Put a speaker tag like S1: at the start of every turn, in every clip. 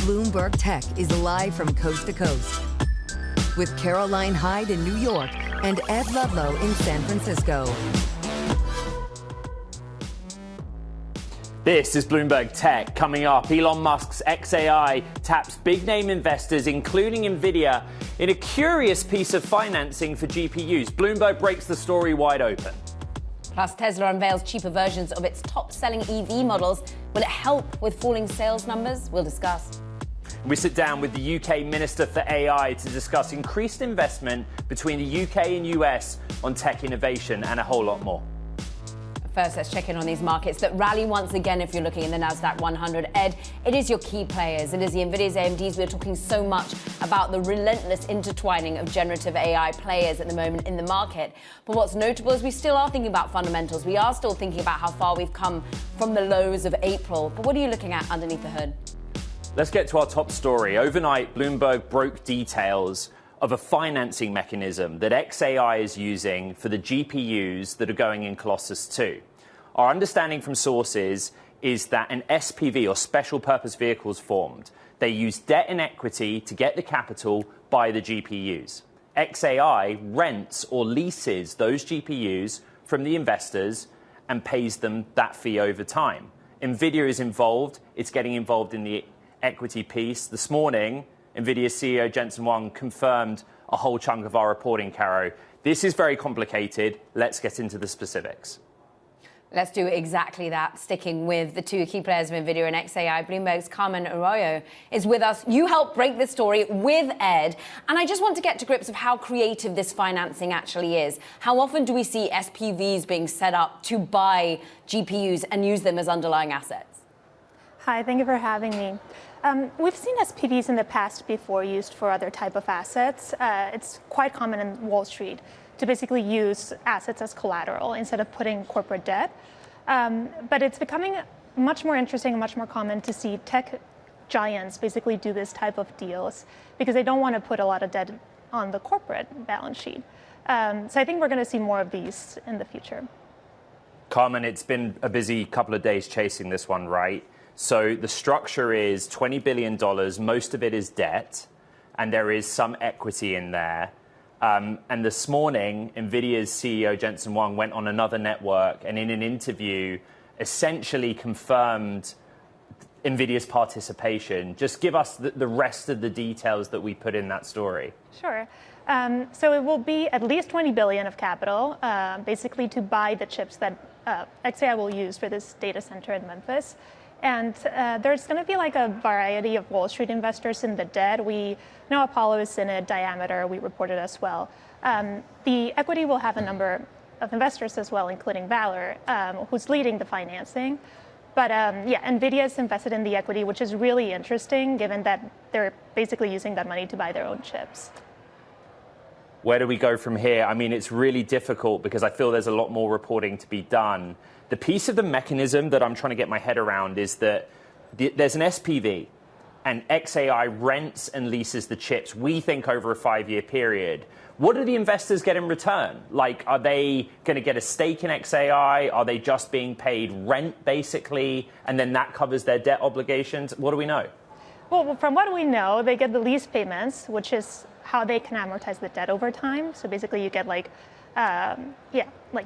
S1: Bloomberg Tech is live from coast to coast with Caroline Hyde in New York and Ed Ludlow in San Francisco.
S2: This is Bloomberg Tech. Coming up, Elon Musk's xAI taps big-name investors, including NVIDIA, in a curious piece of financing for GPUs. Bloomberg breaks the story wide open.
S3: Plus, Tesla unveils cheaper versions of its top-selling EV models. Will it help with falling sales numbers? We'll discuss.
S2: We sit down with the UK Minister for AI to discuss increased investment between the UK and US on tech innovation and a whole lot more.
S3: First, let's check in on these markets that rally once again if you're looking in the Nasdaq 100. Ed, it is your key players. It is the NVIDIA's, AMD's. We're talking so much about the relentless intertwining of generative AI players at the moment in the market. But what's notable is we still are thinking about fundamentals. We are still thinking about how far we've come from the lows of April. But what are you looking at underneath the hood?
S2: Let's get to our top story. Overnight, Bloomberg broke details of a financing mechanism that xAI is using for the GPUs that are going in Colossus 2. Our understanding from sources is that an SPV, or special purpose vehicle, is formed. They use debt and equity to get the capital by the GPUs. xAI rents or leases those GPUs from the investors and pays them that fee over time. NVIDIA is involved. It's getting involved in the equity piece. This morning, NVIDIA CEO Jensen Huang confirmed a whole chunk of our reporting, Caro. This is very complicated. Let's get into the specifics.
S3: Let's do exactly that, sticking with the two key players of NVIDIA and xAI. Bloomberg's Carmen Arroyo is with us. You helped break this story with Ed. And I just want to get to grips of how creative this financing actually is. How often do we see SPVs being set up to buy GPUs and use them as underlying assets?
S4: Hi, thank you for having me. We've seen SPVs in the past before used for other type of assets. It's quite common in Wall Street to basically use assets as collateral instead of putting corporate debt. But it's becoming much more interesting and much more common to see tech giants basically do this type of deals because they don't want to put a lot of debt on the corporate balance sheet. So I think we're going to see more of these in the future.
S2: Carmen, it's been a busy couple of days chasing this one, right? So the structure is $20 billion. Most of it is debt, and there is some equity in there. And this morning, NVIDIA's CEO Jensen Huang went on another network and in an interview essentially confirmed NVIDIA's participation. Just give us the rest of the details that we put in that story.
S4: Sure. So it will be at least $20 billion of capital, basically to buy the chips that xAI will use for this data center in Memphis. And there's going to be like a variety of Wall Street investors in the debt. We know Apollo is in it, Diameter, we reported as well. The equity will have a number of investors as well, including Valor, who's leading the financing. But yeah, NVIDIA is invested in the equity, which is really interesting, given that they're basically using that money to buy their own chips.
S2: Where do we go from here? I mean, it's really difficult because I feel there's a lot more reporting to be done. The piece of the mechanism that I'm trying to get my head around is that there's an SPV and xAI rents and leases the chips, we think, over a 5-year period. What do the investors get in return? Like, are they going to get a stake in xAI? Are they just being paid rent, basically, and then that covers their debt obligations? What do we know?
S4: Well, from what we know, they get the lease payments, which is how they can amortize the debt over time. So basically, you get like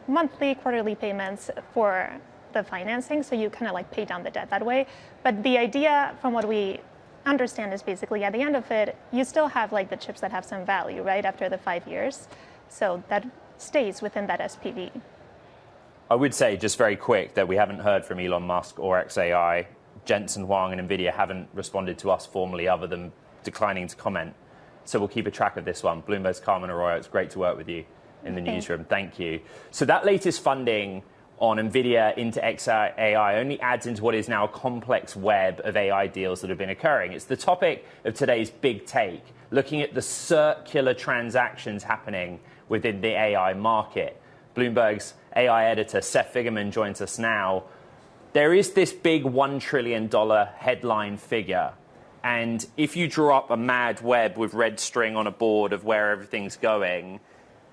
S4: monthly, quarterly payments for the financing. So you kind of like pay down the debt that way. But the idea, from what we understand, is basically at the end of it, you still have like the chips that have some value, right, after the 5 years. So that stays within that SPV.
S2: I would say, just very quick, that we haven't heard from Elon Musk or xAI. Jensen Huang and NVIDIA haven't responded to us formally other than declining to comment. So we'll keep a track of this one. Bloomberg's Carmen Arroyo, it's great to work with you in the newsroom. Thank you. So that latest funding on NVIDIA into xAI only adds into what is now a complex web of AI deals that have been occurring. It's the topic of today's big take, looking at the circular transactions happening within the AI market. Bloomberg's AI editor, Seth Figerman, joins us now. There is this big $1 trillion headline figure. And if you draw up a mad web with red string on a board of where everything's going,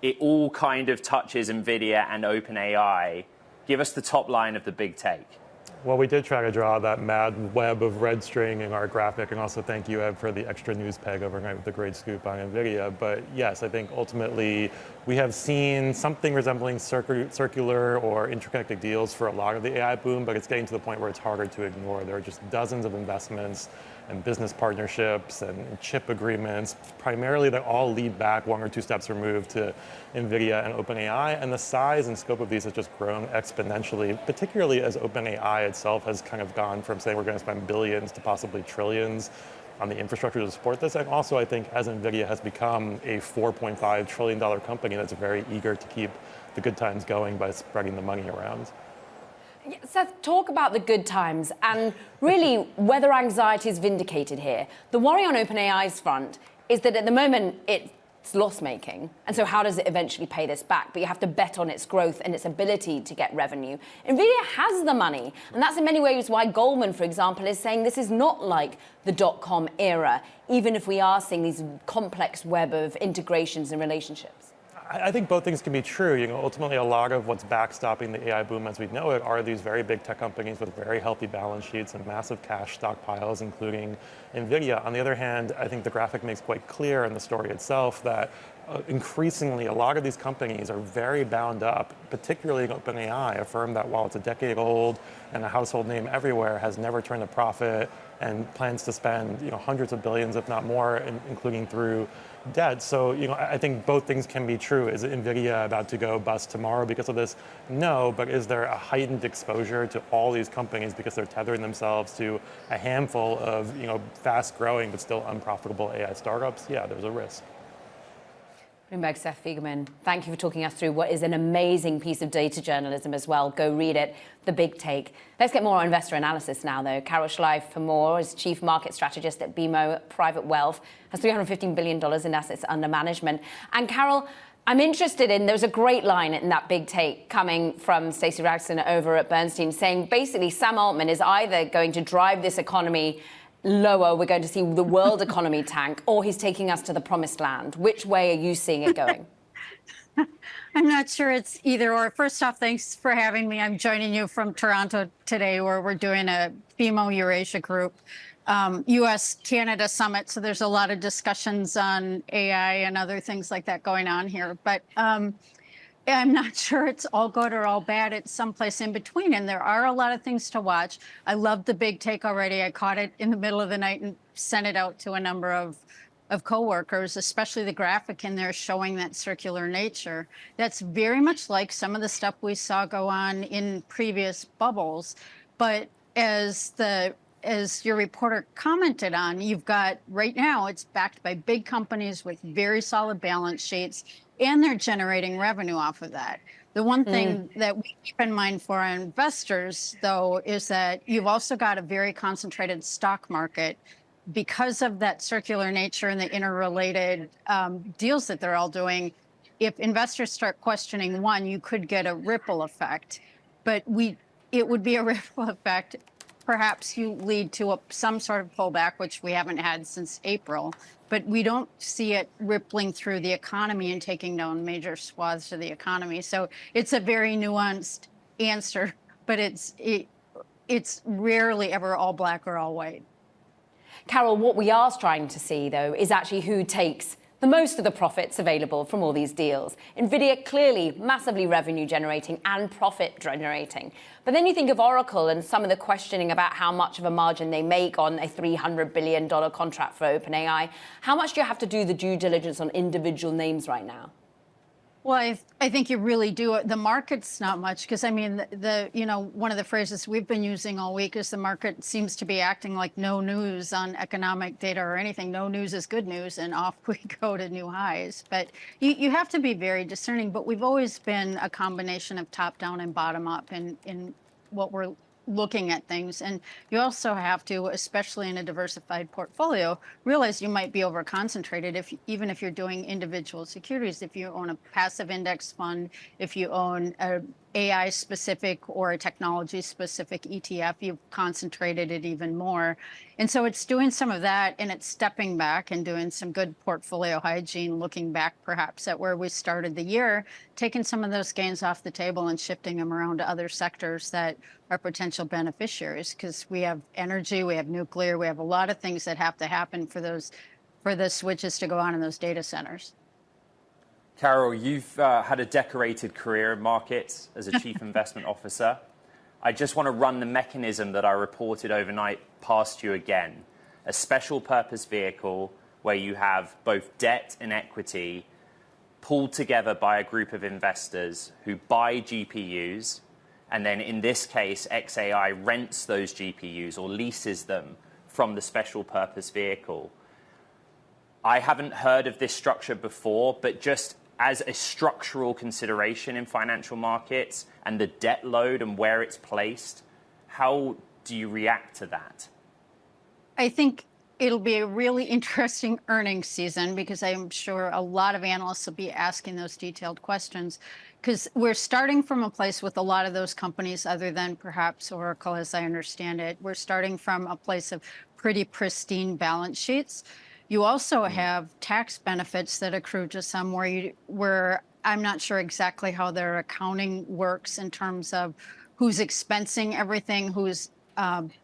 S2: it all kind of touches NVIDIA and OpenAI. Give us the top line of the big take.
S5: Well, we did try to draw that mad web of red string in our graphic, and also thank you, Ed, for the extra news peg overnight with the great scoop on NVIDIA. But yes, I think ultimately we have seen something resembling circular or interconnected deals for a lot of the AI boom, but it's getting to the point where it's harder to ignore. There are just dozens of investments and business partnerships and chip agreements, primarily that all lead back one or two steps removed to NVIDIA and OpenAI. And the size and scope of these has just grown exponentially, particularly as OpenAI itself has kind of gone from saying we're going to spend billions to possibly trillions on the infrastructure to support this. And also, I think as NVIDIA has become a $4.5 trillion company that's very eager to keep the good times going by spreading the money around.
S3: Seth, talk about the good times and really whether anxiety is vindicated here. The worry on OpenAI's front is that at the moment it's loss-making, and so how does it eventually pay this back? But you have to bet on its growth and its ability to get revenue. NVIDIA has the money, and that's in many ways why Goldman, for example, is saying this is not like the dot-com era, even if we are seeing these complex web of integrations and relationships.
S5: I think both things can be true. Ultimately, a lot of what's backstopping the AI boom as we know it are these very big tech companies with very healthy balance sheets and massive cash stockpiles, including NVIDIA. On the other hand, I think the graphic makes quite clear in the story itself that increasingly a lot of these companies are very bound up, particularly OpenAI, a firm that while it's a decade old and a household name everywhere, has never turned a profit and plans to spend hundreds of billions, if not more, including through debt. So I think both things can be true. Is NVIDIA about to go bust tomorrow because of this? No, but is there a heightened exposure to all these companies because they're tethering themselves to a handful of fast-growing but still unprofitable AI startups? Yeah, there's a risk.
S3: Bloomberg Seth Fiegerman, thank you for talking us through what is an amazing piece of data journalism as well. Go read it, The Big Take. Let's get more on investor analysis now, though. Carol Schleif for more is Chief Market Strategist at BMO Private Wealth, has $315 billion in assets under management. And Carol, I'm interested in, there was a great line in that Big Take coming from Stacey Rasgon over at Bernstein saying basically Sam Altman is either going to drive this economy lower, we're going to see the world economy tank, or he's taking us to the promised land. Which way are you seeing it going?
S6: I'm not sure it's either or. First off, thanks for having me. I'm joining you from Toronto today, where we're doing a BMO Eurasia Group US-Canada summit. So there's a lot of discussions on AI and other things like that going on here. But I'm not sure it's all good or all bad. It's someplace in between. And there are a lot of things to watch. I loved the Big Take already. I caught it in the middle of the night and sent it out to a number of coworkers, especially the graphic in there showing that circular nature. That's very much like some of the stuff we saw go on in previous bubbles. But as your reporter commented on, you've got right now, it's backed by big companies with very solid balance sheets, and they're generating revenue off of that. The one thing that we keep in mind for our investors, though, is that you've also got a very concentrated stock market because of that circular nature and the interrelated deals that they're all doing. If investors start questioning one, you could get a ripple effect. But it would be a ripple effect. Perhaps you lead to some sort of pullback, which we haven't had since April. But we don't see it rippling through the economy and taking down major swaths of the economy. So it's a very nuanced answer, but it's rarely ever all black or all white.
S3: Carol, what we are trying to see, though, is actually who takes the most of the profits available from all these deals. NVIDIA clearly massively revenue generating and profit generating. But then you think of Oracle and some of the questioning about how much of a margin they make on a $300 billion contract for OpenAI. How much do you have to do the due diligence on individual names right now?
S6: Well, I think you really do. The market's not much, because I mean, one of the phrases we've been using all week is the market seems to be acting like no news on economic data or anything. No news is good news, and off we go to new highs. But you have to be very discerning. But we've always been a combination of top down and bottom up in what we're looking at things. And you also have to, especially in a diversified portfolio, realize you might be over concentrated even if you're doing individual securities. If you own a passive index fund, if you own AI specific or a technology specific ETF, you've concentrated it even more. And so it's doing some of that, and it's stepping back and doing some good portfolio hygiene, looking back perhaps at where we started the year, taking some of those gains off the table and shifting them around to other sectors that are potential beneficiaries, because we have energy, we have nuclear, we have a lot of things that have to happen for the switches to go on in those data centers.
S2: Carol, you've had a decorated career in markets as a chief investment officer. I just want to run the mechanism that I reported overnight past you again. A special purpose vehicle where you have both debt and equity pulled together by a group of investors who buy GPUs, and then in this case, xAI rents those GPUs or leases them from the special purpose vehicle. I haven't heard of this structure before, but just as a structural consideration in financial markets and the debt load and where it's placed, how do you react to that?
S6: I think it'll be a really interesting earnings season, because I'm sure a lot of analysts will be asking those detailed questions, because we're starting from a place with a lot of those companies, other than perhaps Oracle, as I understand it. We're starting from a place of pretty pristine balance sheets. You also have tax benefits that accrue to some where I'm not sure exactly how their accounting works in terms of who's expensing everything, who's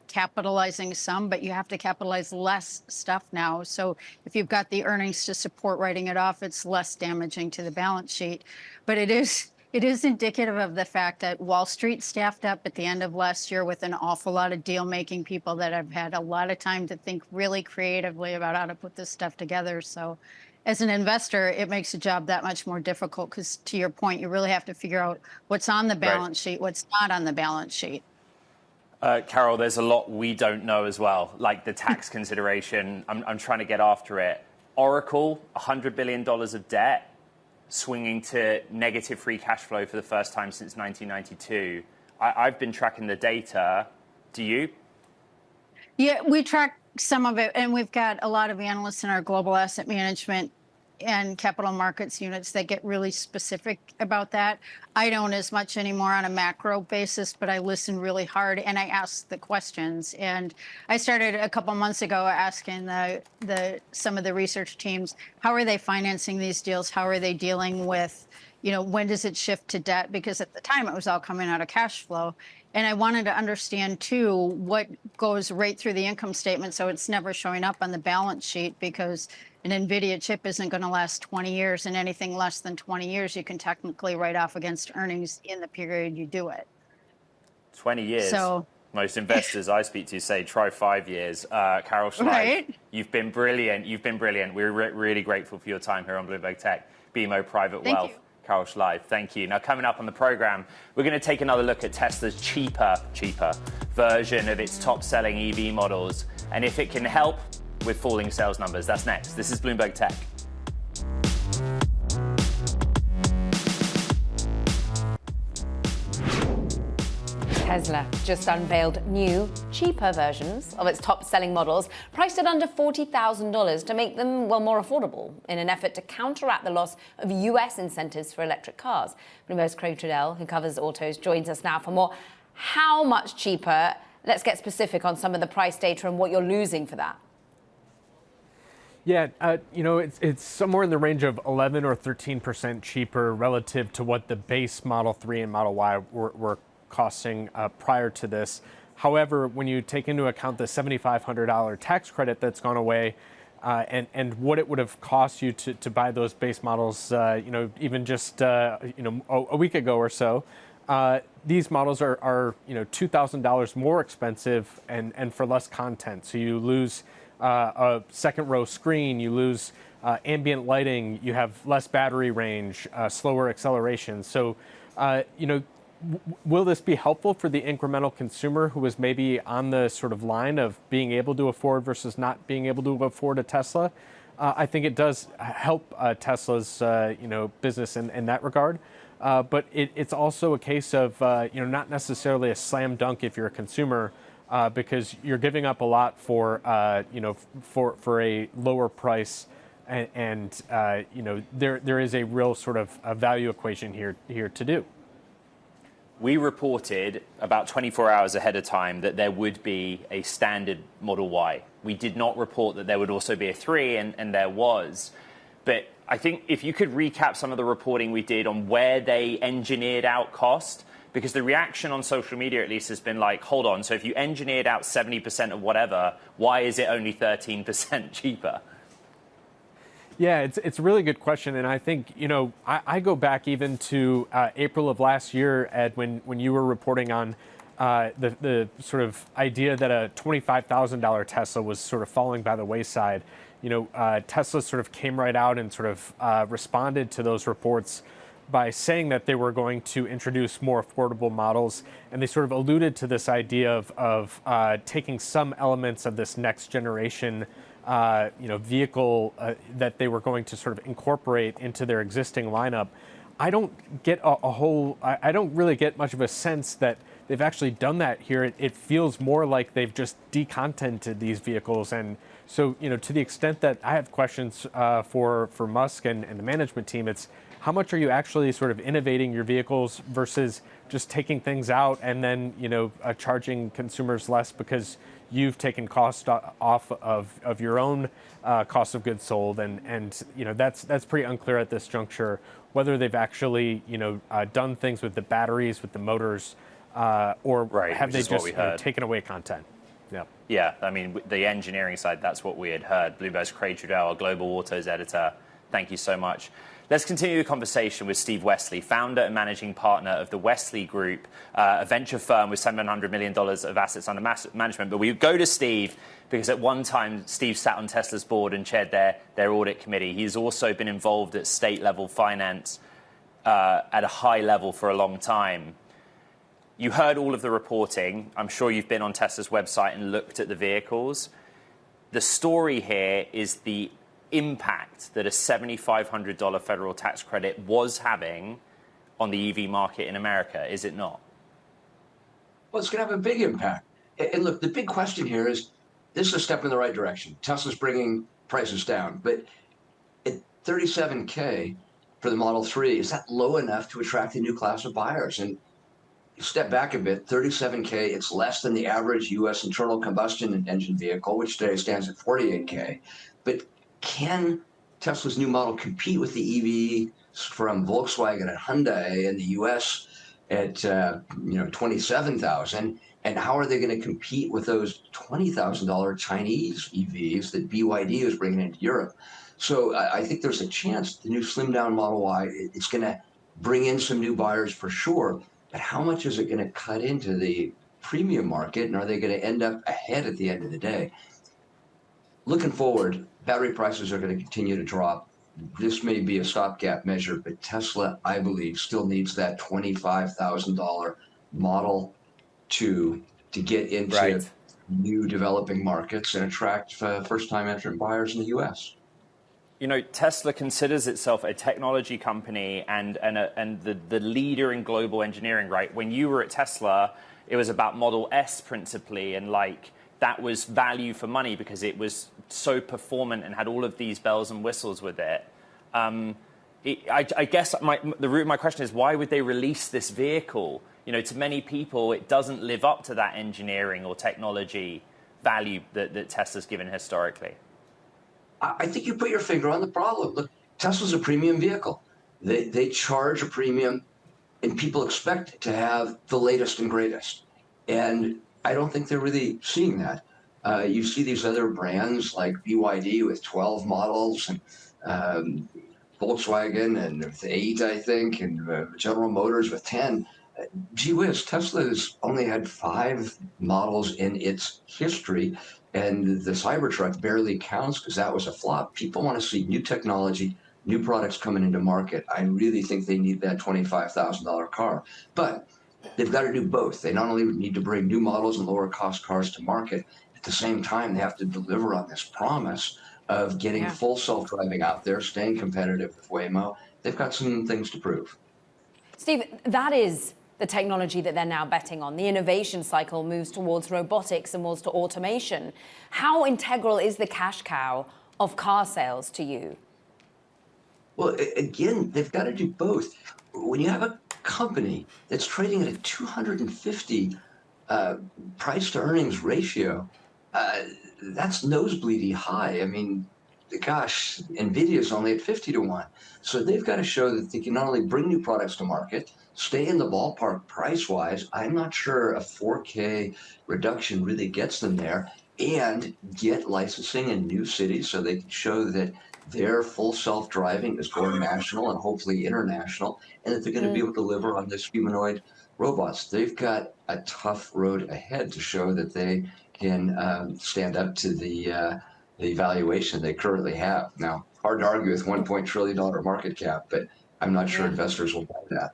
S6: capitalizing some, but you have to capitalize less stuff now. So if you've got the earnings to support writing it off, it's less damaging to the balance sheet. But it is indicative of the fact that Wall Street staffed up at the end of last year with an awful lot of deal-making people that have had a lot of time to think really creatively about how to put this stuff together. So as an investor, it makes the job that much more difficult, because to your point, you really have to figure out what's on the balance sheet, what's not on the balance sheet.
S2: Carol, there's a lot we don't know as well, like the tax consideration. I'm trying to get after it. Oracle, $100 billion of debt, swinging to negative free cash flow for the first time since 1992. I've been tracking the data. Do you?
S6: Yeah, we track some of it, and we've got a lot of analysts in our global asset management and capital markets units that get really specific about that. I don't as much anymore on a macro basis, but I listen really hard and I ask the questions. And I started a couple months ago asking some of the research teams, how are they financing these deals? How are they dealing with, when does it shift to debt? Because at the time it was all coming out of cash flow. And I wanted to understand, too, what goes right through the income statement so it's never showing up on the balance sheet, because an NVIDIA chip isn't going to last 20 years, and anything less than 20 years you can technically write off against earnings in the period you do it.
S2: 20 years. So most investors I speak to say try 5 years. Carol Schleif,
S6: right?
S2: You've been brilliant. You've been brilliant. We're really grateful for your time here on Bloomberg Tech. BMO Private
S6: Thank
S2: Wealth.
S6: you.
S2: Carol Schleif, thank you. Now, coming up on the program, we're going to take another look at Tesla's cheaper version of its top-selling EV models, and if it can help with falling sales numbers. That's next. This is Bloomberg Tech.
S3: Tesla just unveiled new, cheaper versions of its top-selling models, priced at under $40,000 to make them, more affordable in an effort to counteract the loss of US incentives for electric cars. Bloomberg's Craig Trudell, who covers autos, joins us now for more. How much cheaper? Let's get specific on some of the price data and what you're losing for that.
S7: Yeah, it's somewhere in the range of 11 or 13% cheaper relative to what the base Model 3 and Model Y were costing prior to this. However, when you take into account the $7,500 tax credit that's gone away, and what it would have cost you to buy those base models, even just a week ago or so, these models are $2,000 more expensive and for less content. So you lose a second row screen, you lose ambient lighting, you have less battery range, slower acceleration. So, will this be helpful for the incremental consumer who is maybe on the sort of line of being able to afford versus not being able to afford a Tesla? I think it does help Tesla's business in that regard. But it's also a case of not necessarily a slam dunk if you're a consumer, because you're giving up a lot for for a lower price, and there is a real sort of a value equation here to do.
S2: We reported about 24 hours ahead of time that there would be a standard Model Y. We did not report that there would also be a 3, and there was. But I think if you could recap some of the reporting we did on where they engineered out cost, because the reaction on social media at least has been like, hold on, so if you engineered out 70% of whatever, why is it only 13% cheaper?
S7: Yeah, it's a really good question, and I think, I go back even to April of last year, Ed, when you were reporting on the sort of idea that a $25,000 Tesla was sort of falling by the wayside. Tesla sort of came right out and sort of responded to those reports by saying that they were going to introduce more affordable models, and they sort of alluded to this idea of taking some elements of this next generation vehicle that they were going to sort of incorporate into their existing lineup. I don't get I don't really get much of a sense that they've actually done that here. It feels more like they've just decontented these vehicles. And so, to the extent that I have questions for Musk and the management team, it's how much are you actually sort of innovating your vehicles versus just taking things out and then, charging consumers less because you've taken cost off of your own cost of goods sold, and that's pretty unclear at this juncture whether they've actually done things with the batteries, with the motors, or have they just taken away content.
S2: Yeah, I mean, the engineering side, that's what we had heard. Bloomberg's Craig Trudell, our global autos editor, thank you so much. Let's continue the conversation with Steve Wesley, founder and managing partner of the Wesley Group, a venture firm with $700 million of assets under management. But we go to Steve because at one time, Steve sat on Tesla's board and chaired their audit committee. He's also been involved at state-level finance at a high level for a long time. You heard all of the reporting. I'm sure you've been on Tesla's website and looked at the vehicles. The story here is the impact that a $7,500 federal tax credit was having on the EV market in America, is it not?
S8: Well, it's going to have a big impact. And look, the big question here is, this is a step in the right direction. Tesla's bringing prices down, but at $37K for the Model 3, is that low enough to attract a new class of buyers? And step back a bit, $37K, it's less than the average U.S. internal combustion engine vehicle, which today stands at $48K. But can Tesla's new model compete with the EV from Volkswagen and Hyundai in the U.S. at $27,000? And how are they going to compete with those $20,000 Chinese EVs that BYD is bringing into Europe? So I think there's a chance the new slimmed down Model Y, it's going to bring in some new buyers for sure. But how much is it going to cut into the premium market, and are they going to end up ahead at the end of the day? Looking forward, battery prices are going to continue to drop. This may be a stopgap measure, but Tesla, I believe, still needs that $25,000 Model 2 to get into new developing markets and attract first-time entrant buyers in the U.S.
S2: Tesla considers itself a technology company and the leader in global engineering, right? When you were at Tesla, it was about Model S principally, and that was value for money because it was so performant and had all of these bells and whistles with it. I guess the root of my question is, why would they release this vehicle? To many people, it doesn't live up to that engineering or technology value that Tesla's given historically.
S8: I think you put your finger on the problem. Look, Tesla's a premium vehicle. They charge a premium, and people expect to have the latest and greatest. And I don't think they're really seeing that. You see these other brands like BYD with 12 models, and Volkswagen and with 8, I think, and General Motors with 10. Gee whiz, Tesla's only had 5 models in its history, and the Cybertruck barely counts because that was a flop. People want to see new technology, new products coming into market. I really think they need that $25,000 car. But they've got to do both. They not only need to bring new models and lower cost cars to market, at the same time, they have to deliver on this promise of getting full self-driving out there, staying competitive with Waymo. They've got some things to prove.
S3: Steve, that is the technology that they're now betting on. The innovation cycle moves towards robotics and moves to automation. How integral is the cash cow of car sales to you?
S8: Well, again, they've got to do both. When you have a company that's trading at a 250 price to earnings ratio, that's nosebleedy high. I mean, gosh, NVIDIA is only at 50 to 1. So they've got to show that they can not only bring new products to market, stay in the ballpark price-wise. I'm not sure a 4K reduction really gets them there, and get licensing in new cities so they can show that their full self-driving is going national and hopefully international, and that they're going to be able to deliver on this humanoid robots. They've got a tough road ahead to show that they can stand up to the valuation they currently have. Now, hard to argue with $1 trillion market cap, but I'm not sure investors will buy that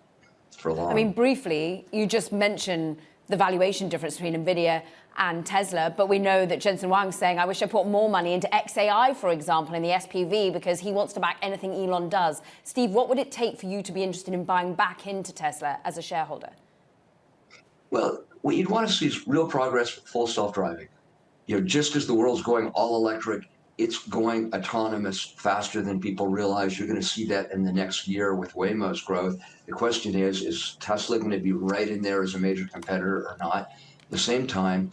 S8: for long.
S3: I mean, briefly, you just mentioned the valuation difference between NVIDIA and Tesla, but we know that Jensen Huang's saying, I wish I put more money into xAI, for example, in the SPV, because he wants to back anything Elon does. Steve, what would it take for you to be interested in buying back into Tesla as a shareholder?
S8: Well, what you'd want to see is real progress with full self-driving. You know, just as the world's going all electric, it's going autonomous faster than people realize. You're going to see that in the next year with Waymo's growth. The question is Tesla going to be right in there as a major competitor or not? At the same time,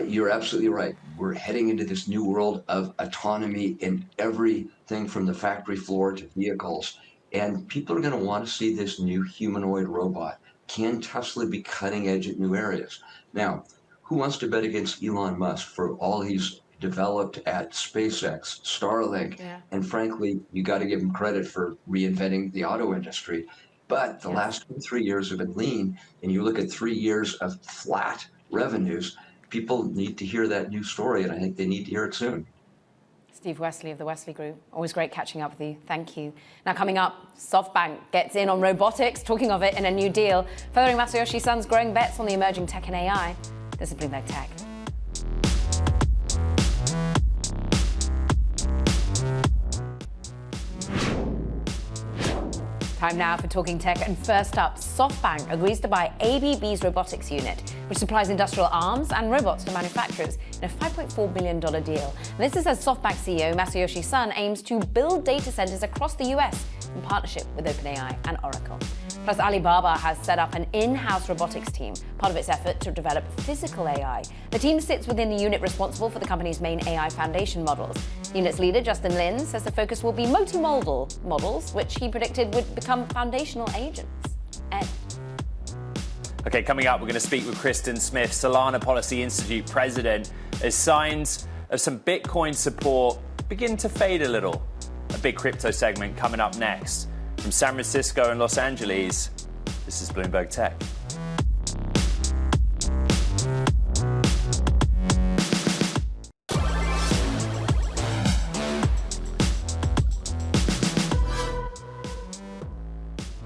S8: you're absolutely right. We're heading into this new world of autonomy in everything from the factory floor to vehicles. And people are going to want to see this new humanoid robot. Can Tesla be cutting edge at new areas? Now, who wants to bet against Elon Musk for all he's developed at SpaceX, Starlink, and frankly, you got to give him credit for reinventing the auto industry. But the last 3 years have been lean, and you look at 3 years of flat revenues, people need to hear that new story, and I think they need to hear it soon.
S3: Steve Wesley of the Wesley Group. Always great catching up with you. Thank you. Now, coming up, SoftBank gets in on robotics, talking of it in a new deal, furthering Masayoshi Son's growing bets on the emerging tech and AI. This is Bloomberg Tech. Time now for Talking Tech, and first up, SoftBank agrees to buy ABB's robotics unit, which supplies industrial arms and robots to manufacturers in a $5.4 billion deal. And this is as SoftBank CEO Masayoshi Son aims to build data centers across the US in partnership with OpenAI and Oracle. Plus, Alibaba has set up an in-house robotics team, part of its effort to develop physical AI. The team sits within the unit responsible for the company's main AI foundation models. The unit's leader, Justin Lin, says the focus will be multimodal models, which he predicted would become foundational agents. Ed.
S2: Okay, coming up, we're going to speak with Kristen Smith, Solana Policy Institute president, as signs of some Bitcoin support begin to fade a little. A big crypto segment coming up next. From San Francisco and Los Angeles, this is Bloomberg Tech.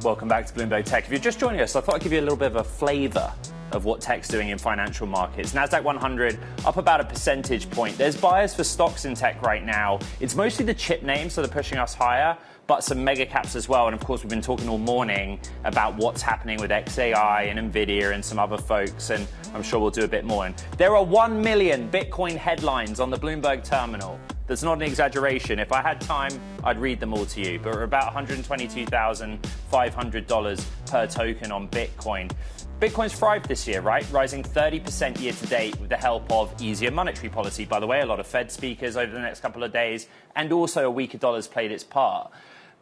S2: Welcome back to Bloomberg Tech. If you're just joining us, I thought I'd give you a little bit of a flavor of what tech's doing in financial markets. NASDAQ 100 up about a percentage point. There's buyers for stocks in tech right now. It's mostly the chip names that are pushing us higher, but some mega caps as well. And of course, we've been talking all morning about what's happening with xAI and NVIDIA and some other folks, and I'm sure we'll do a bit more. And there are 1 million Bitcoin headlines on the Bloomberg terminal. That's not an exaggeration. If I had time, I'd read them all to you. But we're about $122,500 per token on Bitcoin. Bitcoin's thrived this year, right? Rising 30% year to date with the help of easier monetary policy. By the way, a lot of Fed speakers over the next couple of days, and also a weaker dollar's played its part.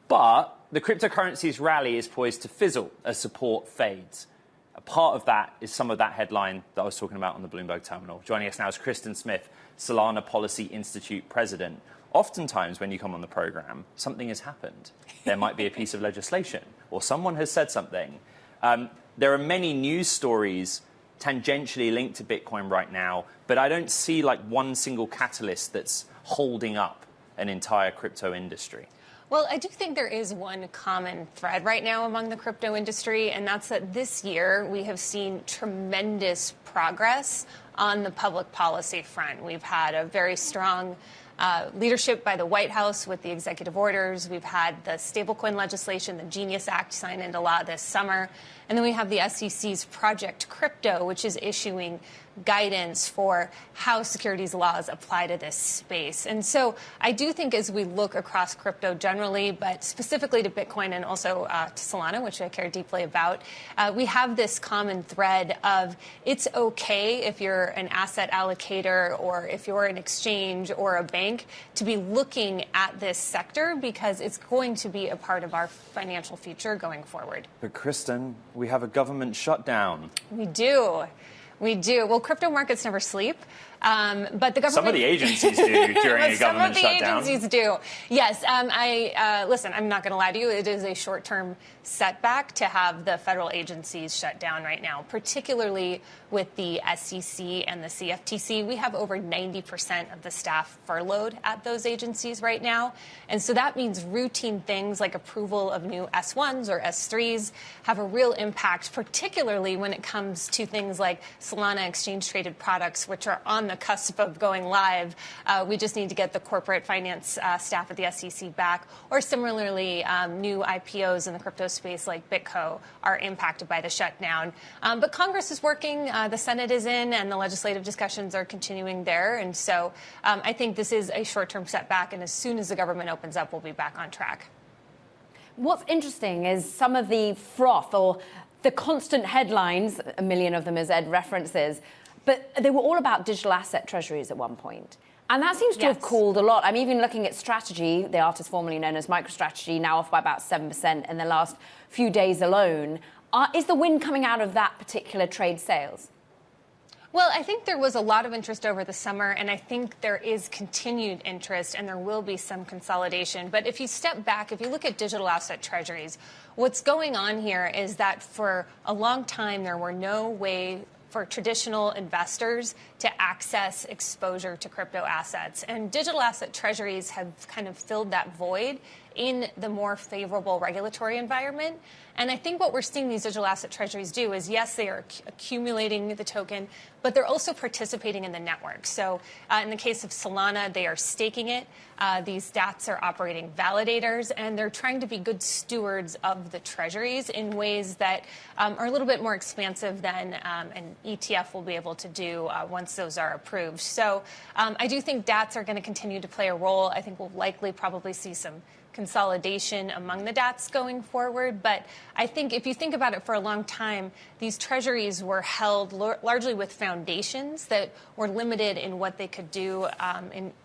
S2: But the cryptocurrency's rally is poised to fizzle as support fades. A part of that is some of that headline that I was talking about on the Bloomberg terminal. Joining us now is Kristen Smith, Solana Policy Institute president. Oftentimes when you come on the program, something has happened. There might be a piece of legislation or someone has said something. There are many news stories tangentially linked to Bitcoin right now, but I don't see like one single catalyst that's holding up an entire crypto industry.
S9: Well, I do think there is one common thread right now among the crypto industry, and that's that this year we have seen tremendous progress on the public policy front. We've had a very strong leadership by the White House with the executive orders. We've had the stablecoin legislation, the Genius Act, signed into law this summer. And then we have the SEC's Project Crypto, which is issuing guidance for how securities laws apply to this space. And so I do think as we look across crypto generally, but specifically to Bitcoin and also to Solana, which I care deeply about, we have this common thread of it's okay if you're an asset allocator or if you're an exchange or a bank to be looking at this sector because it's going to be a part of our financial future going forward.
S2: But Kristen, we have a government shutdown.
S9: We do. We do. Well, crypto markets never sleep. But the government...
S2: Some of the agencies do during a government shutdown.
S9: Some of the agencies do. Yes. Listen, I'm not going to lie to you. It is a short-term setback to have the federal agencies shut down right now, particularly with the SEC and the CFTC. We have over 90% of the staff furloughed at those agencies right now. And so that means routine things like approval of new S1s or S3s have a real impact, particularly when it comes to things like Solana exchange-traded products, which are on the cusp of going live. We just need to get the corporate finance staff at the SEC back. Or similarly, new IPOs in the crypto space like BitCo are impacted by the shutdown. But Congress is working. The Senate is in, and the legislative discussions are continuing there. And so I think this is a short-term setback. And as soon as the government opens up, we'll be back on track.
S3: What's interesting is some of the froth or the constant headlines, a million of them as Ed references, but they were all about digital asset treasuries at one point. And that seems to have cooled a lot. I'm even looking at Strategy, the artist formerly known as MicroStrategy, now off by about 7% in the last few days alone. Is the wind coming out of that particular trade sales?
S9: Well, I think there was a lot of interest over the summer, and I think there is continued interest, and there will be some consolidation. But if you step back, if you look at digital asset treasuries, what's going on here is that for a long time, there were no way for traditional investors to access exposure to crypto assets. And digital asset treasuries have kind of filled that void in the more favorable regulatory environment. And I think what we're seeing these digital asset treasuries do is, yes, they are accumulating the token, but they're also participating in the network. So in the case of Solana, they are staking it. These DATs are operating validators, and they're trying to be good stewards of the treasuries in ways that are a little bit more expansive than an ETF will be able to do once those are approved. So I do think DATs are going to continue to play a role. I think we'll likely probably see some consolidation among the DATs going forward. But I think if you think about it, for a long time, these treasuries were held largely with foundations that were limited in what they could do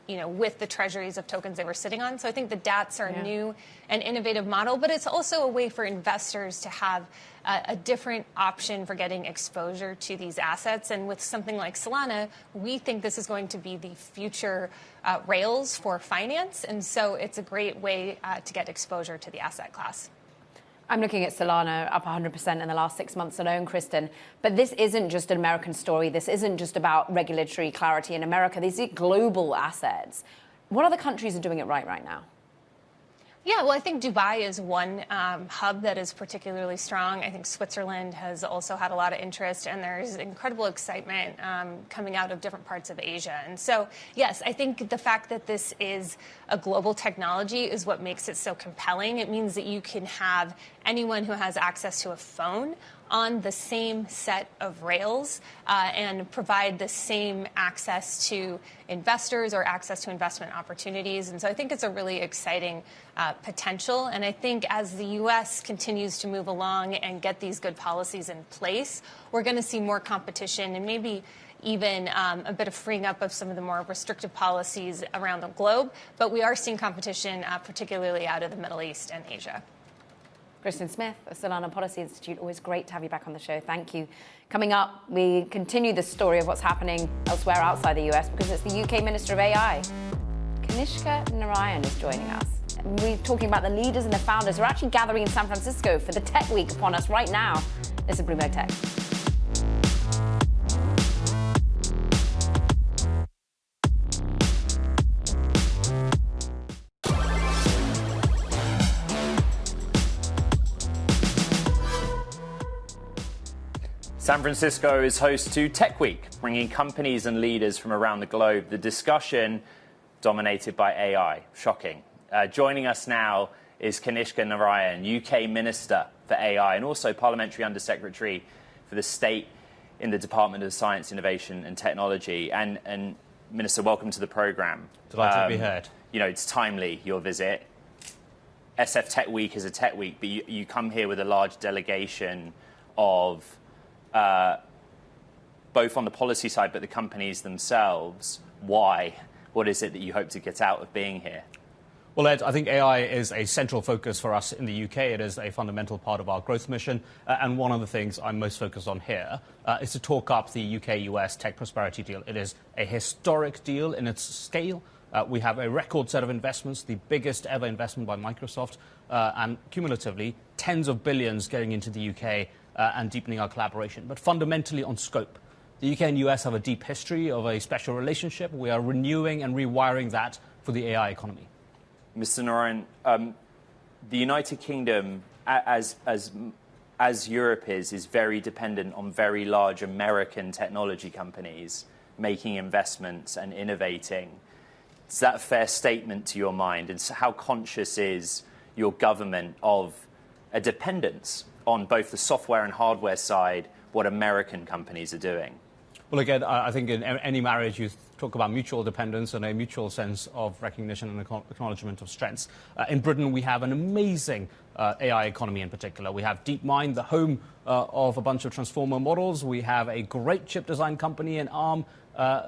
S9: with the treasuries of tokens they were sitting on. So I think the DATs are a new and innovative model, but it's also a way for investors to have a different option for getting exposure to these assets. And with something like Solana, we think this is going to be the future rails for finance. And so it's a great way to get exposure to the asset class.
S3: I'm looking at Solana up 100% in the last 6 months alone, Kristen. But this isn't just an American story. This isn't just about regulatory clarity in America. These are global assets. What other countries are doing it right now?
S9: Yeah, well, I think Dubai is one hub that is particularly strong. I think Switzerland has also had a lot of interest, and there's incredible excitement coming out of different parts of Asia. And so, yes, I think the fact that this is a global technology is what makes it so compelling. It means that you can have anyone who has access to a phone on the same set of rails and provide the same access to investors or access to investment opportunities. And so I think it's a really exciting potential. And I think as the U.S. continues to move along and get these good policies in place, we're going to see more competition and maybe even a bit of freeing up of some of the more restrictive policies around the globe. But we are seeing competition, particularly out of the Middle East and Asia.
S3: Kristen Smith of Solana Policy Institute, always great to have you back on the show. Thank you. Coming up, we continue the story of what's happening elsewhere outside the US because it's the UK Minister of AI. Kanishka Narayan is joining us. And we're talking about the leaders and the founders who are actually gathering in San Francisco for the Tech Week upon us right now. This is Bloomberg Tech.
S2: San Francisco is host to Tech Week, bringing companies and leaders from around the globe. The discussion dominated by AI. Shocking. Joining us now is Kanishka Narayan, UK Minister for AI and also Parliamentary Undersecretary for the State in the Department of Science, Innovation and Technology. And Minister, welcome to the program.
S10: Delighted to be heard.
S2: You know, it's timely, your visit. SF Tech Week is a tech week, but you come here with a large delegation of both on the policy side, but the companies themselves. Why? What is it that you hope to get out of being here?
S10: Well, Ed, I think AI is a central focus for us in the UK. It is a fundamental part of our growth mission. And one of the things I'm most focused on here is to talk up the UK-US tech prosperity deal. It is a historic deal in its scale. We have a record set of investments, the biggest ever investment by Microsoft, and cumulatively tens of billions going into the UK and deepening our collaboration. But fundamentally on scope. The UK and US have a deep history of a special relationship. We are renewing and rewiring that for the AI economy.
S2: Mr. Narayan, the United Kingdom, as Europe is very dependent on very large American technology companies making investments and innovating. Is that a fair statement to your mind? And so how conscious is your government of a dependence on both the software and hardware side, what American companies are doing?
S10: Well, again, I think in any marriage you talk about mutual dependence and a mutual sense of recognition and acknowledgement of strengths. In Britain, we have an amazing AI economy in particular. We have DeepMind, the home of a bunch of transformer models. We have a great chip design company in ARM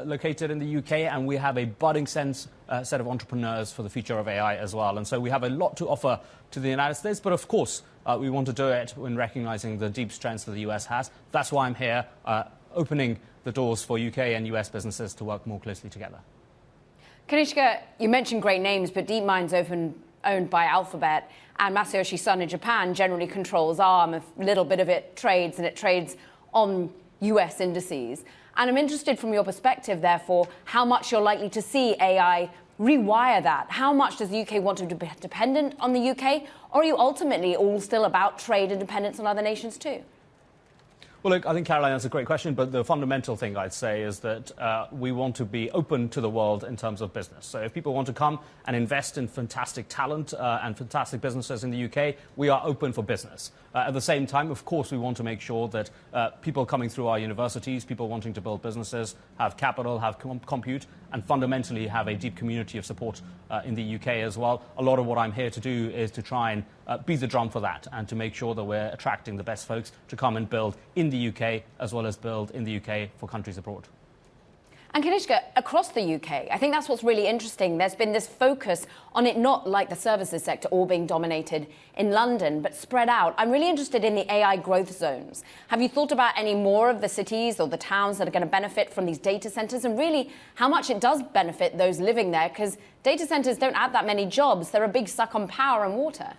S10: located in the UK, and we have a budding set of entrepreneurs for the future of AI as well. And so we have a lot to offer to the United States, but of course, we want to do it when recognizing the deep strengths that the US has. That's why I'm here, opening the doors for UK and US businesses to work more closely together.
S3: Kanishka, you mentioned great names, but DeepMind's owned by Alphabet, and Masayoshi Son in Japan generally controls ARM. A little bit of it trades, and it trades on US indices. And I'm interested from your perspective, therefore, how much you're likely to see AI rewire that. How much does the UK want to be dependent on the UK, or are you ultimately all still about trade and dependence on other nations too?
S10: Well, look, I think, Caroline, that's a great question, but the fundamental thing I'd say is that we want to be open to the world in terms of business. So if people want to come and invest in fantastic talent and fantastic businesses in the UK, we are open for business. At the same time, of course, we want to make sure that people coming through our universities, people wanting to build businesses, have capital, have compute, and fundamentally have a deep community of support in the UK as well. A lot of what I'm here to do is to try and beat the drum for that and to make sure that we're attracting the best folks to come and build in the UK as well as build in the UK for countries abroad.
S3: And Kanishka, across the UK, I think that's what's really interesting. There's been this focus on it not like the services sector all being dominated in London, but spread out. I'm really interested in the AI growth zones. Have you thought about any more of the cities or the towns that are going to benefit from these data centers, and really how much it does benefit those living there? Because data centers don't add that many jobs. They're a big suck on power and water.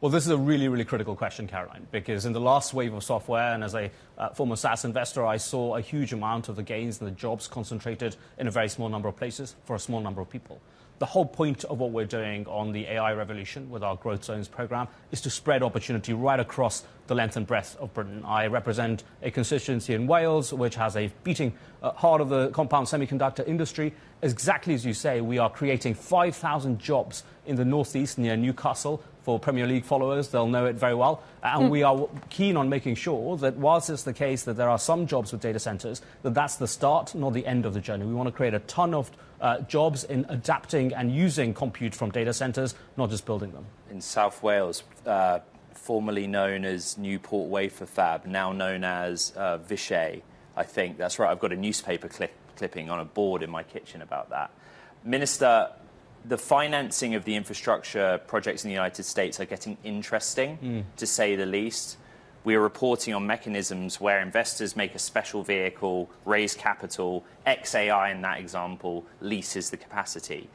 S10: Well, this is a really, really critical question, Caroline, because in the last wave of software, and as a former SaaS investor, I saw a huge amount of the gains and the jobs concentrated in a very small number of places for a small number of people. The whole point of what we're doing on the AI revolution with our Growth Zones program is to spread opportunity right across the length and breadth of Britain. I represent a constituency in Wales, which has a beating heart of the compound semiconductor industry. Exactly as you say, we are creating 5,000 jobs in the northeast near Newcastle. For Premier League followers, they'll know it very well. And we are keen on making sure that whilst it's the case that there are some jobs with data centers, that's the start, not the end of the journey. We want to create a ton of jobs in adapting and using compute from data centers, not just building them.
S2: In South Wales, formerly known as Newport Wafer Fab, now known as Vishay, I think. That's right. I've got a newspaper clipping on a board in my kitchen about that. Minister, the financing of the infrastructure projects in the United States are getting interesting, to say the least. We are reporting on mechanisms where investors make a special vehicle, raise capital, xAI in that example, leases the capacity.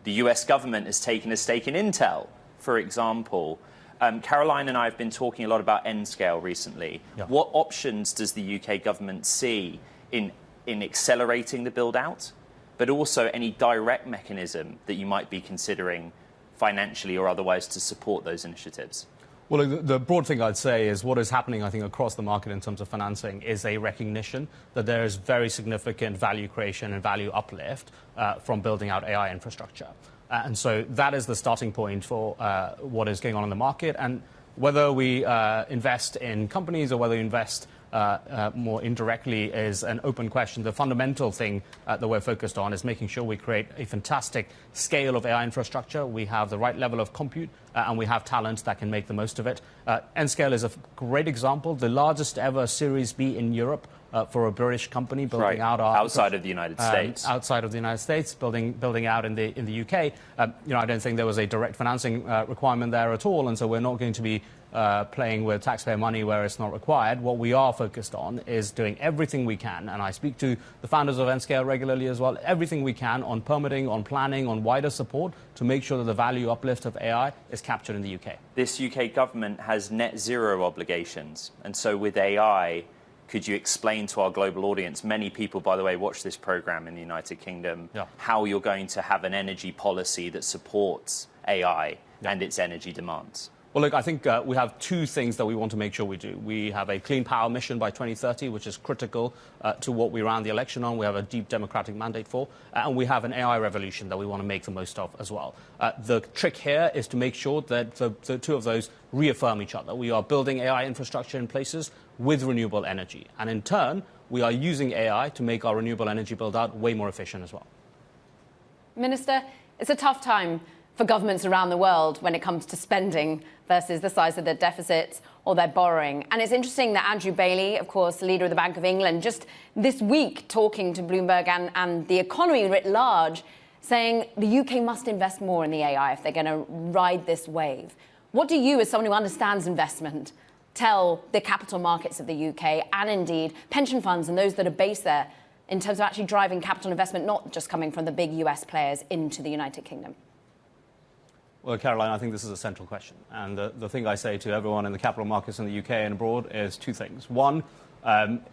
S2: The US government has taken a stake in Intel, for example. Caroline and I have been talking a lot about N-scale recently. Yeah. What options does the UK government see in accelerating the build-out, but also any direct mechanism that you might be considering financially or otherwise to support those initiatives?
S10: Well, the broad thing I'd say is what is happening, I think, across the market in terms of financing is a recognition that there is very significant value creation and value uplift from building out AI infrastructure. And so that is the starting point for what is going on in the market. And whether we invest in companies or whether we invest more indirectly is an open question. The fundamental thing that we're focused on is making sure we create a fantastic scale of AI infrastructure. We have the right level of compute, and we have talent that can make the most of it. Nscale is a great example, the largest ever Series B in Europe for a British company building out
S2: outside of the United States.
S10: Outside of the United States, building out in the UK. I don't think there was a direct financing requirement there at all, and so we're not going to be playing with taxpayer money where it's not required. What we are focused on is doing everything we can, and I speak to the founders of Nscale regularly as well, everything we can on permitting, on planning, on wider support to make sure that the value uplift of AI is captured in the UK.
S2: This UK government has net zero obligations, and so with AI, could you explain to our global audience, many people, by the way, watch this program in the United Kingdom, how you're going to have an energy policy that supports AI and its energy demands?
S10: Well, look, I think we have two things that we want to make sure we do. We have a clean power mission by 2030, which is critical to what we ran the election on. We have a deep democratic mandate for. And we have an AI revolution that we want to make the most of as well. The trick here is to make sure that the two of those reaffirm each other. We are building AI infrastructure in places with renewable energy. And in turn, we are using AI to make our renewable energy build-out way more efficient as well.
S3: Minister, it's a tough time for governments around the world when it comes to spending versus the size of their deficits or their borrowing. And it's interesting that Andrew Bailey, of course, leader of the Bank of England, just this week talking to Bloomberg and the economy writ large, saying the UK must invest more in the AI if they're going to ride this wave. What do you, as someone who understands investment, tell the capital markets of the UK and indeed pension funds and those that are based there in terms of actually driving capital investment, not just coming from the big US players into the United Kingdom?
S10: Well, Caroline, I think this is a central question. And the thing I say to everyone in the capital markets in the UK and abroad is two things. One,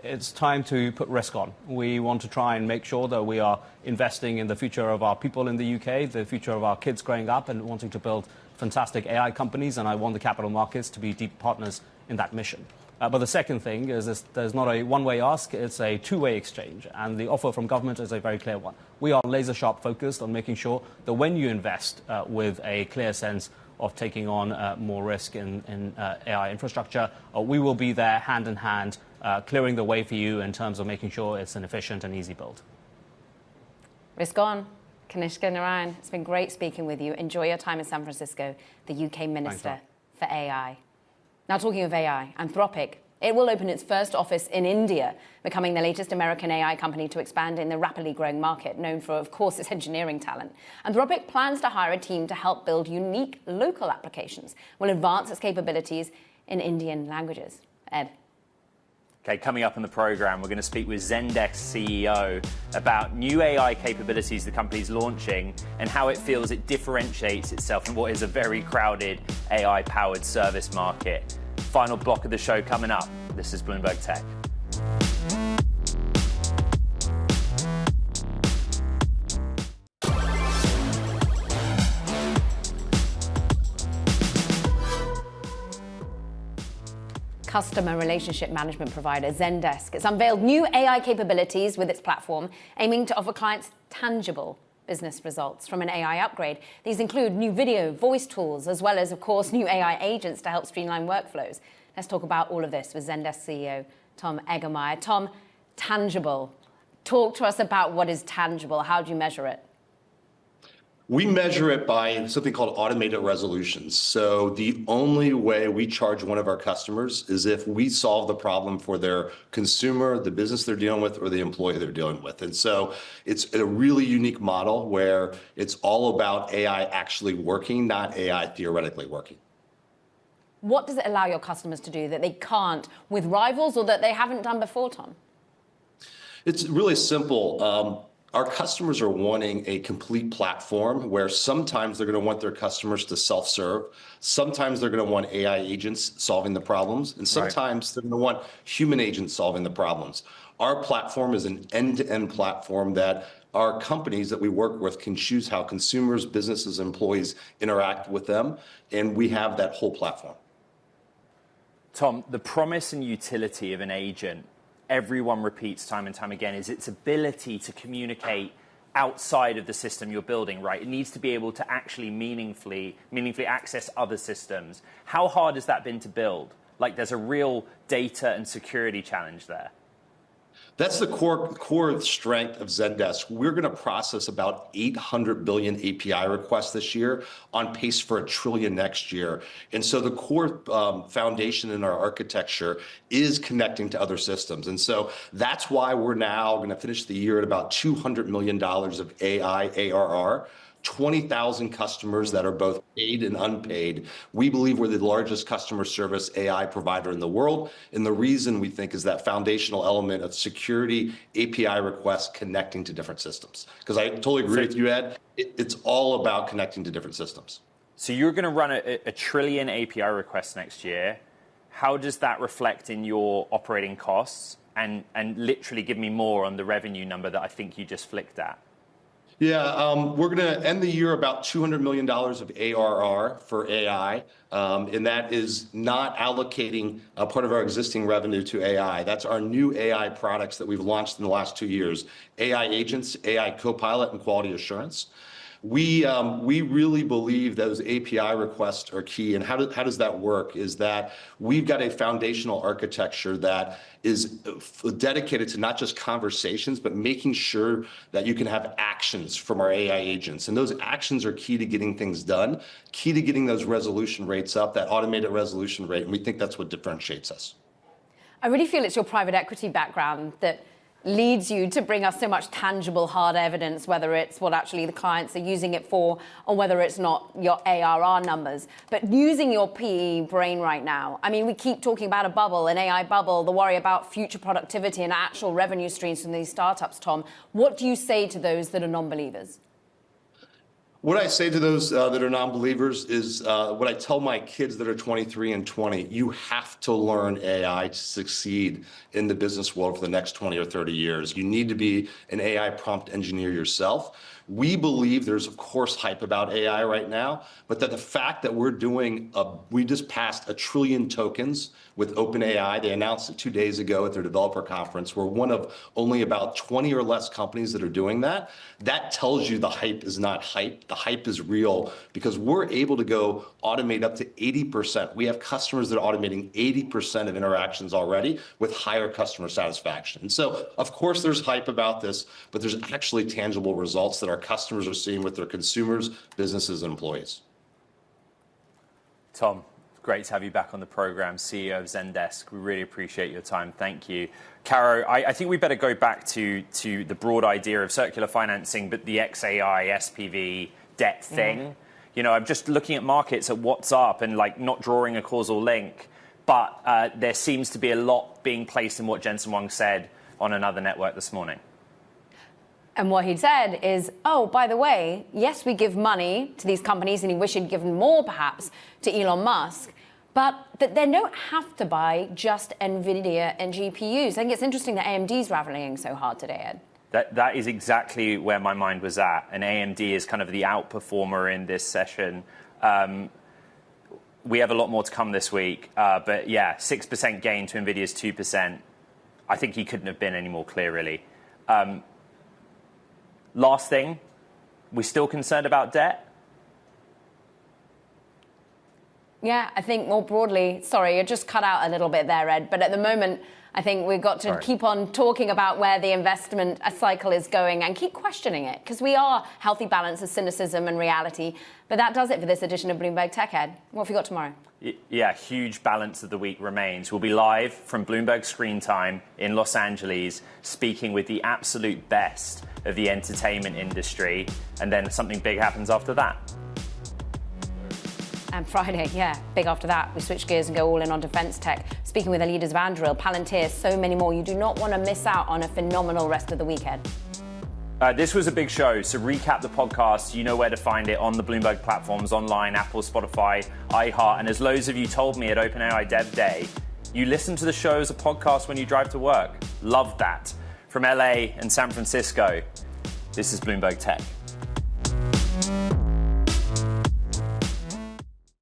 S10: it's time to put risk on. We want to try and make sure that we are investing in the future of our people in the UK, the future of our kids growing up and wanting to build fantastic AI companies. And I want the capital markets to be deep partners in that mission. But the second thing is there's not a one-way ask, it's a two-way exchange. And the offer from government is a very clear one. We are laser-sharp focused on making sure that when you invest with a clear sense of taking on more risk in AI infrastructure, we will be there hand in hand, clearing the way for you in terms of making sure it's an efficient and easy build.
S3: Risk on. Kanishka Narayan, it's been great speaking with you. Enjoy your time in San Francisco, the UK Minister for AI. Now, talking of AI, Anthropic, it will open its first office in India, becoming the latest American AI company to expand in the rapidly growing market, known for, of course, its engineering talent. Anthropic plans to hire a team to help build unique local applications, will advance its capabilities in Indian languages. Ed.
S2: Okay, coming up on the program, we're going to speak with Zendesk CEO about new AI capabilities the company's launching and how it feels it differentiates itself in what is a very crowded AI-powered service market. Final block of the show coming up. This is Bloomberg Tech.
S3: Customer relationship management provider Zendesk. It's unveiled new AI capabilities with its platform, aiming to offer clients tangible business results from an AI upgrade. These include new video, voice tools, as well as, of course, new AI agents to help streamline workflows. Let's talk about all of this with Zendesk CEO Tom Eggemeyer. Tom, tangible. Talk to us about what is tangible. How do you measure it?
S11: We measure it by something called automated resolutions. So the only way we charge one of our customers is if we solve the problem for their consumer, the business they're dealing with, or the employee they're dealing with. And so it's a really unique model where it's all about AI actually working, not AI theoretically working.
S3: What does it allow your customers to do that they can't with rivals or that they haven't done before, Tom?
S11: It's really simple. Our customers are wanting a complete platform where sometimes they're going to want their customers to self-serve. Sometimes they're going to want AI agents solving the problems. And sometimes they're going to want human agents solving the problems. Our platform is an end-to-end platform that our companies that we work with can choose how consumers, businesses, employees interact with them. And we have that whole platform.
S2: Tom, the promise and utility of an agent, everyone repeats time and time again, is its ability to communicate outside of the system you're building, right? It needs to be able to actually meaningfully access other systems. How hard has that been to build? like there's a real data and security challenge there?
S11: That's the core strength of Zendesk. We're going to process about 800 billion API requests this year, on pace for 1 trillion next year. And so the core foundation in our architecture is connecting to other systems. And so that's why we're now going to finish the year at about $200 million of AI ARR. 20,000 customers that are both paid and unpaid. We believe we're the largest customer service AI provider in the world. And the reason we think is that foundational element of security, API requests connecting to different systems. Because I totally agree with you, Ed. It's all about connecting to different systems.
S2: So you're going to run a trillion API requests next year. How does that reflect in your operating costs? And literally give me more on the revenue number that I think you just flicked at.
S11: Yeah, we're going to end the year about $200 million of ARR for AI, and that is not allocating a part of our existing revenue to AI. That's our new AI products that we've launched in the last 2 years, AI agents, AI Copilot, and quality assurance. We really believe those API requests are key. And how does that work? Is that we've got a foundational architecture that is dedicated to not just conversations, but making sure that you can have actions from our AI agents. And those actions are key to getting things done, key to getting those resolution rates up, that automated resolution rate. And we think that's what differentiates us.
S3: I really feel it's your private equity background that leads you to bring us so much tangible, hard evidence, whether it's what actually the clients are using it for or whether it's not your ARR numbers. But using your PE brain right now, I mean, we keep talking about a bubble, an AI bubble, the worry about future productivity and actual revenue streams from these startups, Tom. What do you say to those that are non-believers?
S11: What I say to those that are non-believers is what I tell my kids that are 23 and 20, you have to learn AI to succeed in the business world for the next 20 or 30 years. You need to be an AI prompt engineer yourself. We believe there's, of course, hype about AI right now, but that the fact that we just passed 1 trillion tokens with OpenAI. They announced it 2 days ago at their developer conference. We're one of only about 20 or less companies that are doing that. That tells you the hype is not hype. The hype is real because we're able to go automate up to 80%. We have customers that are automating 80% of interactions already with higher customer satisfaction. And so, of course, there's hype about this, but there's actually tangible results that our customers are seeing with their consumers, businesses, and employees.
S2: Tom, great to have you back on the program, CEO of Zendesk. We really appreciate your time. Thank you. Caro, I think we better go back to the broad idea of circular financing, but the xAI, SPV, debt thing. Mm. You know, I'm just looking at markets at what's up and like not drawing a causal link, but there seems to be a lot being placed in what Jensen Huang said on another network this morning.
S3: And what he'd said is, oh, by the way, yes, we give money to these companies, and he wished he'd given more, perhaps, to Elon Musk, but that they don't have to buy just NVIDIA and GPUs. I think it's interesting that AMD's rallying so hard today, Ed.
S2: That is exactly where my mind was at. And AMD is kind of the outperformer in this session. We have a lot more to come this week. But yeah, 6% gain to NVIDIA's 2%. I think he couldn't have been any more clear, really. Last thing, we still concerned about debt?
S3: Yeah, I think more broadly, sorry, you just cut out a little bit there, Ed, but at the moment, I think we've got to keep on talking about where the investment cycle is going and keep questioning it, because we are healthy balance of cynicism and reality. But that does it for this edition of Bloomberg Tech, Ed. What have you got tomorrow?
S2: Yeah, huge balance of the week remains. We'll be live from Bloomberg Screen Time in Los Angeles, speaking with the absolute best of the entertainment industry, and then something big happens after that.
S3: And Friday, yeah, big after that, we switch gears and go all in on defense tech, speaking with the leaders of Anduril, Palantir, so many more. You do not want to miss out on a phenomenal rest of the weekend.
S2: This was a big show, so recap the podcast. You know where to find it on the Bloomberg platforms, online, Apple, Spotify, iHeart. And as loads of you told me at OpenAI Dev Day, you listen to the show as a podcast when you drive to work. Love that. From LA and San Francisco, this is Bloomberg Tech.